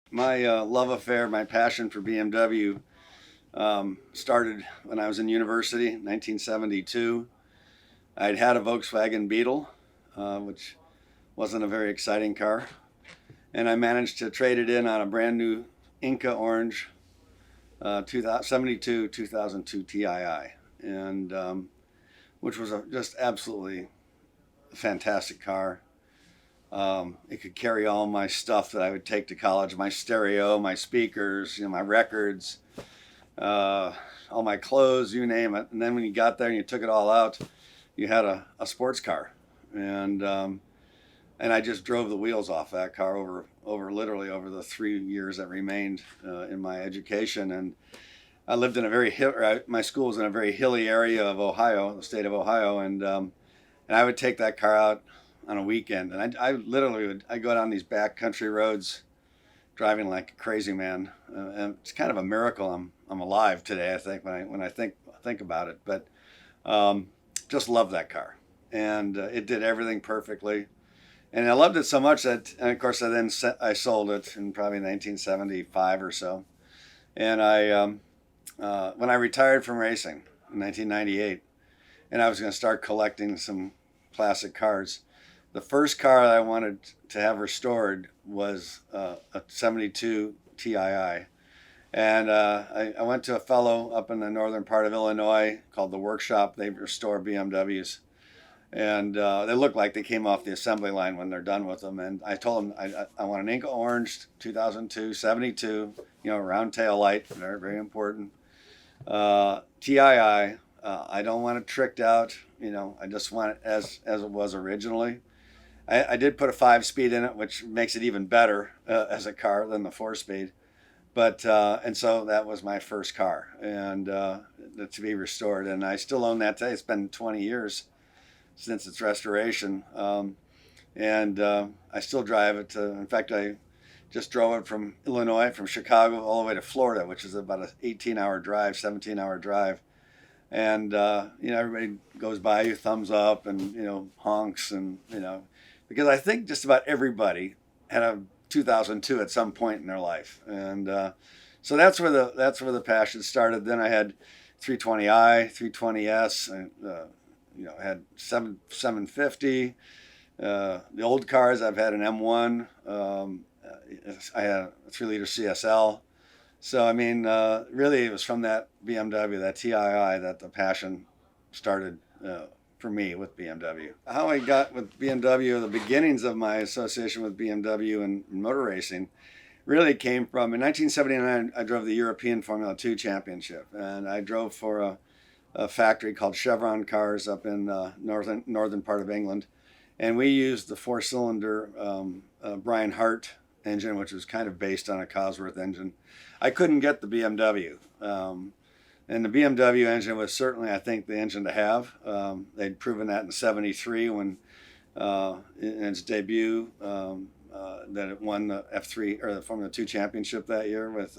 My love affair, my passion for BMW started when I was in university, 1972. I'd had a Volkswagen Beetle, which wasn't a very exciting car, and I managed to trade it in on a brand new Inca Orange 2072 2002 TII, and which was just absolutely a fantastic car. It could carry all my stuff that I would take to college, my stereo, my speakers, my records, uh, all my clothes, you name it. And then when you got there and you took it all out, you had a sports car. And I just drove the wheels off that car over literally over the 3 years that remained in my education. And I lived in a my school was in a very hilly area of Ohio, the state of Ohio. And I would take that car out on a weekend, and I literally would I go down these back country roads driving like a crazy man. And it's kind of a miracle I'm alive today. I think when I think about it, but um, just love that car, and it did everything perfectly. And I loved it so much that, and of course, I sold it in probably 1975 or so. And when I retired from racing in 1998, and I was going to start collecting some classic cars. The first car that I wanted to have restored was a 72 TII. And I went to a fellow up in the northern part of Illinois called the Workshop. They restore BMWs. And they look like they came off the assembly line when they're done with them. And I told them I want an Inca Orange 2002, 72, round tail light, very, very important. TII, I don't want it tricked out. I just want it as it was originally. I did put a 5-speed in it, which makes it even better as a car than the 4-speed. But and so that was my first car, and to be restored. And I still own that today. It's been 20 years since its restoration, and I still drive it. In fact, I just drove it from Illinois, from Chicago, all the way to Florida, which is about an 18-hour drive, 17-hour drive. And everybody goes by you, thumbs up, and honks, and because I think just about everybody had a 2002 at some point in their life, and so that's where the passion started. Then I had 320i, 320s, and I had 750. The old cars, I've had an M1. I had a 3-liter CSL. So I mean, really, it was from that BMW, that TII, that the passion started for me with BMW. How I got with BMW, the beginnings of my association with BMW and motor racing, really came from in 1979. I drove the European Formula 2 Championship, and I drove for a factory called Chevron Cars up in northern part of England, and we used the 4-cylinder Brian Hart engine, which was kind of based on a Cosworth engine. I couldn't get the BMW. And the BMW engine was certainly, I think, the engine to have. They'd proven that in '73 when in its debut that it won the F3 or the Formula 2 championship that year with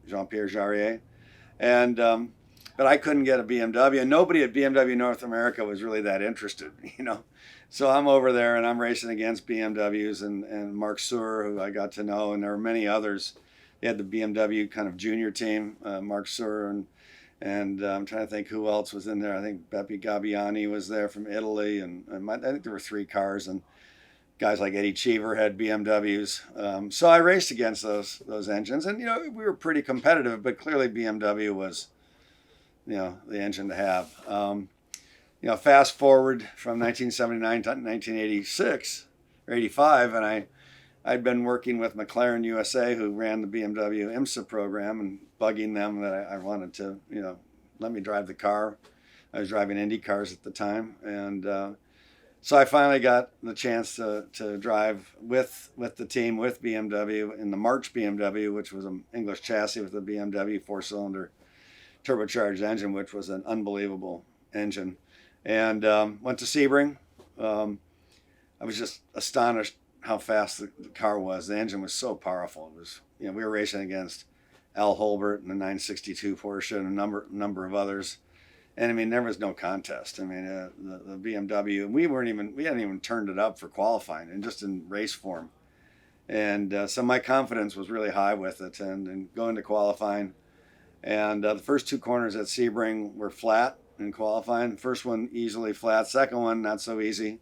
Jean-Pierre Jarier. And but I couldn't get a BMW, and nobody at BMW North America was really that interested. So I'm over there and I'm racing against BMWs and Mark Suhr, who I got to know, and there were many others. They had the BMW kind of junior team, Mark Suhr, and I'm trying to think who else was in there. I think Beppe Gabbiani was there from Italy, and I think there were 3 cars, and guys like Eddie Cheever had BMWs. So I raced against those engines, and we were pretty competitive, but clearly BMW was the engine to have. Fast forward from 1979 to 1986 or 85, and I'd been working with McLaren USA, who ran the BMW IMSA program, and bugging them that I wanted to, let me drive the car. I was driving Indy cars at the time, and so I finally got the chance to drive with the team, with BMW, in the March BMW, which was an English chassis with a BMW 4-cylinder turbocharged engine, which was an unbelievable engine. And went to Sebring. I was just astonished how fast the car was. The engine was so powerful. It was, we were racing against Al Holbert and the 962 Porsche and a number of others. And I mean, there was no contest. I mean, the BMW, we hadn't even turned it up for qualifying, and just in race form. And so my confidence was really high with it, and going to qualifying. And the first two corners at Sebring were flat in qualifying. First one easily flat, second one not so easy.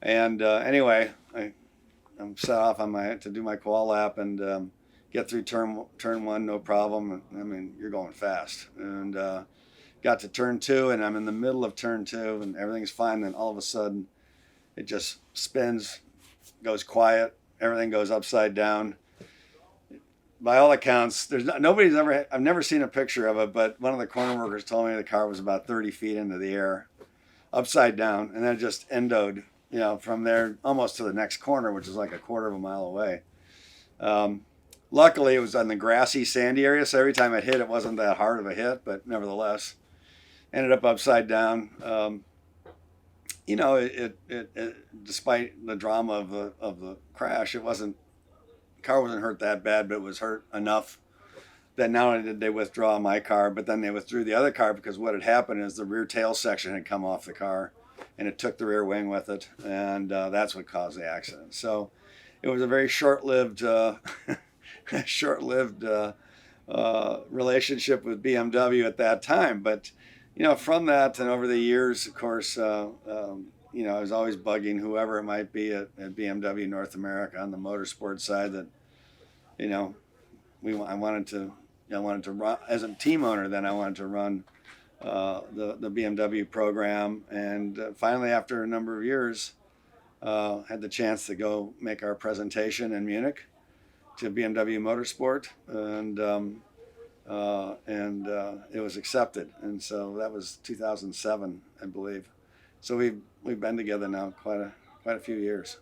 And anyway, I'm set off on to do my qual lap and get through turn one, no problem. I mean, you're going fast. And got to turn two, and I'm in the middle of turn two, and everything's fine. And all of a sudden, it just spins, goes quiet, everything goes upside down. By all accounts, I've never seen a picture of it, but one of the corner workers told me the car was about 30 feet into the air, upside down, and then just endoed, from there almost to the next corner, which is like a quarter of a mile away. Luckily, it was on the grassy, sandy area, so every time it hit, it wasn't that hard of a hit, but nevertheless, ended up upside down. Despite the drama of the crash, the car wasn't hurt that bad, but it was hurt enough that not only did they withdraw my car, but then they withdrew the other car, because what had happened is the rear tail section had come off the car, and it took the rear wing with it, and that's what caused the accident. So it was a very short-lived relationship with BMW at that time. But from that and over the years, of course, I was always bugging whoever it might be at BMW North America on the motorsport side that, I wanted to run as a team owner. Then I wanted to run the BMW program, and finally, after a number of years, had the chance to go make our presentation in Munich to BMW Motorsport, and it was accepted. And so that was 2007, I believe. So we've been together now quite a few years.